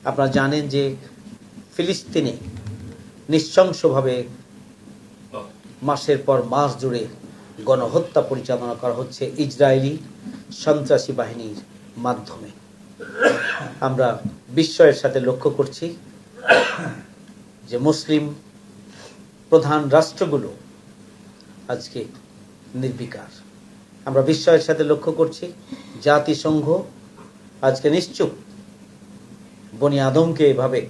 আপনারা জানেন যে ফিলিস্তিনে নৃশংসভাবে মাসের পর মাস জুড়ে গণহত্যা পরিচালনা করা হচ্ছে ইসরায়েলি সন্ত্রাসী বাহিনীর মাধ্যমে। আমরা বিস্ময়ের সাথে লক্ষ্য করছি যে মুসলিম প্রধান রাষ্ট্রগুলো আজকে নির্বিকার। আমরা বিস্ময়ের সাথে লক্ষ্য করছি জাতিসংঘ আজকে নিশ্চুপ বনি আদমকে এভাবে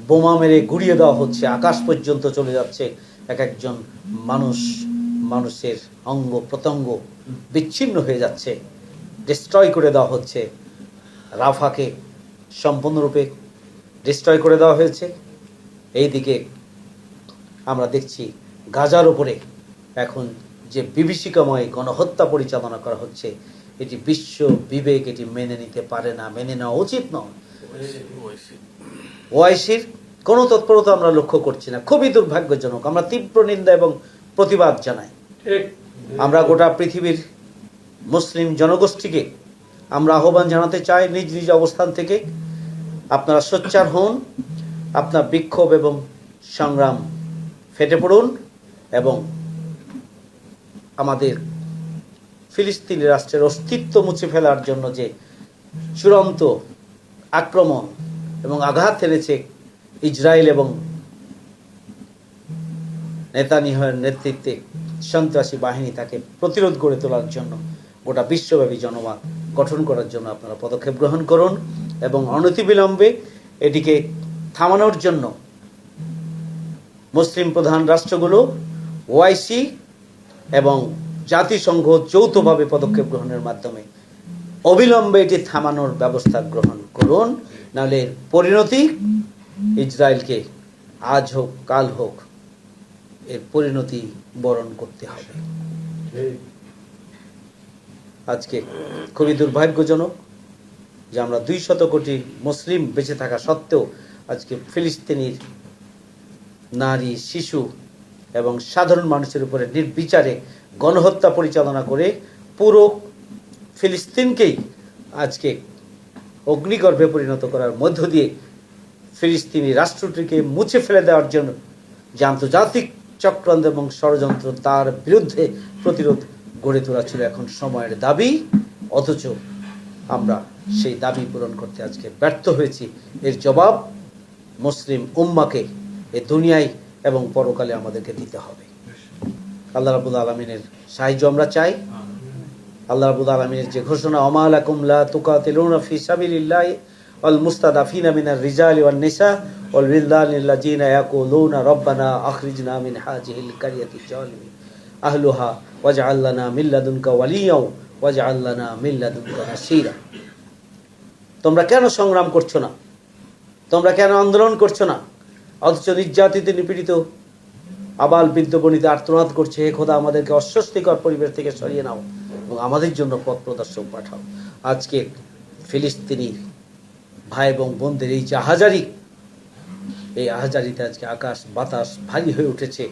বোমা মেরে গুড়িয়ে দেওয়া হচ্ছে, আকাশ পর্যন্ত চলে যাচ্ছে এক একজন মানুষের অঙ্গ প্রত্যঙ্গ বিচ্ছিন্ন হয়ে যাচ্ছে, ডিস্ট্রয় করে দেওয়া হচ্ছে। রাফাকে সম্পূর্ণরূপে ডিস্ট্রয় করে দেওয়া হয়েছে। এইদিকে আমরা দেখছি গাজার উপরে এখন যে বিভীষিকাময় গণহত্যা পরিচালনা করা হচ্ছে, এটি বিশ্ব বিবেক এটি মেনে নিতে পারে না, মেনে নেওয়া উচিত নয়। ওআইসির কোনো তৎপরতা আমরা লক্ষ্য করছি না, খুবই দুর্ভাগ্যজনক। আমরা তীব্র নিন্দা এবং প্রতিবাদ জানাই। আমরা গোটা পৃথিবীর মুসলিম জনগোষ্ঠীকে আমরা আহ্বান জানাতে চাই, নিজ নিজ অবস্থান থেকে আপনারা সোচ্চার হন, আপনার বিক্ষোভ এবং সংগ্রাম ফেটে পড়ুন এবং আমাদের ফিলিস্তিনি রাষ্ট্রের অস্তিত্ব মুছে ফেলার জন্য যে চূড়ান্ত আক্রমণ এবং আঘাত এনেছে ইসরায়েল এবং নেতানিয়াহুর নেতৃত্বে সন্ত্রাসী বাহিনী, তাকে প্রতিরোধ গড়ে তোলার জন্য গোটা বিশ্বব্যাপী জনমত গঠন করার জন্য আপনারা পদক্ষেপ গ্রহণ করুন এবং অনতিবিলম্বে এটিকে থামানোর জন্য মুসলিম প্রধান রাষ্ট্রগুলো, ওআইসি এবং জাতিসংঘ যৌথভাবে পদক্ষেপ গ্রহণের মাধ্যমে অবিলম্বে এটি থামানোর ব্যবস্থা গ্রহণ করুন। নাহলে পরিণতি ইসরায়েলকে আজ হোক কাল হোক এর পরিণতি বরণ করতে হবে। আজকে খুবই দুর্ভাগ্যজনক যে আমরা 200 কোটি মুসলিম বেঁচে থাকা সত্ত্বেও আজকে ফিলিস্তিনির নারী, শিশু এবং সাধারণ মানুষের উপরে নির্বিচারে গণহত্যা পরিচালনা করে পুরো ফিলিস্তিনকেই আজকে অগ্নিগর্ভে পরিণত করার মধ্য দিয়ে ফিলিস্তিনি রাষ্ট্রটিকে মুছে ফেলে দেওয়ার জন্য যে আন্তর্জাতিক চক্রান্ত এবং ষড়যন্ত্র, তার বিরুদ্ধে প্রতিরোধ গড়ে তোলা ছিল এখন সময়ের দাবি। অথচ আমরা সেই দাবি পূরণ করতে আজকে ব্যর্থ হয়েছি। এর জবাব মুসলিম উম্মাকে এ দুনিয়ায় এবং পরকালে আমাদেরকে দিতে হবে। আল্লাহ রাব্বুল আলামিনের সাহায্য আমরা চাই। আল্লাহ রাব্বুল আলামিনের যে ঘোষণা, ওমা লাকুম লা তুকাতিলুনা ফি সাবিলিল্লাহি ওয়াল মুস্তাদাফিনা মিনার রিজালি ওয়ান নিসা ওয়াল বিলদানিল্লাযিনা ইয়াকুলুনা রব্বানা আখরিজনা মিন হাযিহিল কারিয়াতি যালিমি আহলুহা ওয়াজআল লানা মিন লাদুনকা ওয়ালিয়্যা ওয়াজআল লানা মিন লাদুনকা নাসীরা। তোমরা কেন সংগ্রাম করছো না? তোমরা কেন আন্দোলন করছো না? অথচ নির্যাতিত, নিপীড়িত আবাল বৃদ্ধ বনিতা আর্তনাদ করছে, হে খোদা আমাদেরকে অস্বস্তিকর পরিবেশ থেকে সরিয়ে নাও এবং আমাদের জন্য পথ প্রদর্শক পাঠাও। আজকে ফিলিস্তিনি ভাই এবং বোনদের এই যে আহাজারি, এই আহাজারিতে আজকে আকাশ বাতাস ভারী হয়ে উঠেছে।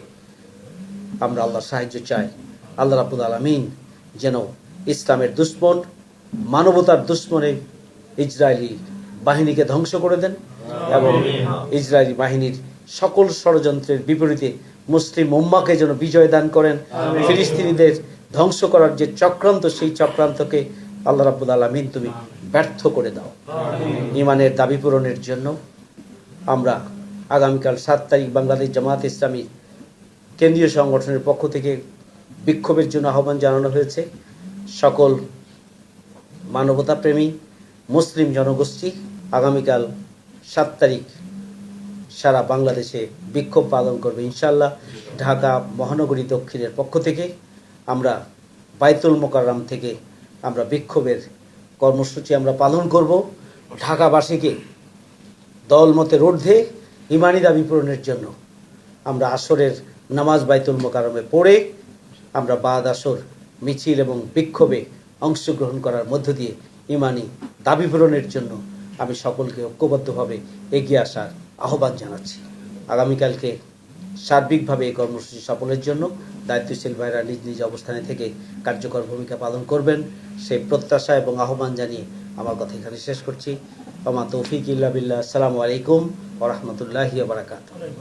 আমরা আল্লাহর সাহায্য চাই। আল্লাহ রাব্বুল আলামিন যেন ইসলামের দুশ্মন, মানবতার দুশ্মনে ইসরায়েলি বাহিনীকে ধ্বংস করে দেন এবং ইসরায়েলি বাহিনীর সকল ষড়যন্ত্রের বিপরীতে মুসলিম উম্মাকে যেন বিজয় দান করেন। ফিলিস্তিনিদের ধ্বংস করার যে চক্রান্ত, সেই চক্রান্তকে আল্লাহ রাব্বুল আলামিন তুমি ব্যর্থ করে দাও। ঈমানের দাবি পূরণের জন্য আমরা আগামীকাল 7 তারিখ বাংলাদেশ জামাত ইসলামী কেন্দ্রীয় সংগঠনের পক্ষ থেকে বিক্ষোভের জন্য আহ্বান জানানো হয়েছে। সকল মানবতাপ্রেমী মুসলিম জনগোষ্ঠী আগামীকাল 7 তারিখ সারা বাংলাদেশে বিক্ষোভ পালন করবে ইনশাআল্লাহ। ঢাকা মহানগরী দক্ষিণের পক্ষ থেকে আমরা বাইতুল মোকাররম থেকে আমরা বিক্ষোভের কর্মসূচি আমরা পালন করব। ঢাকাবাসীকে দলমতের ঊর্ধ্বে ঈমানি দাবি পূরণের জন্য আমরা আসরের নামাজ বাইতুল মোকাররমে পড়ে আমরা বাদ আসর মিছিল এবং বিক্ষোভে অংশগ্রহণ করার মধ্য দিয়ে ঈমানি দাবি পূরণের জন্য আমি সকলকে ঐক্যবদ্ধভাবে এগিয়ে আসার আহ্বান জানাচ্ছি। আগামীকালকে সার্বিকভাবে এই কর্মসূচি সফলের জন্য দায়িত্বশীল ভাইরা নিজ নিজ অবস্থানে থেকে কার্যকর ভূমিকা পালন করবেন সেই প্রত্যাশা এবং আহ্বান জানিয়ে আমার কথা এখানে শেষ করছি। ওমা তৌফিক ইল্লা বিল্লাহ। আসসালামু আলাইকুম ওয়া রাহমাতুল্লাহি ওয়া বারাকাতুহু।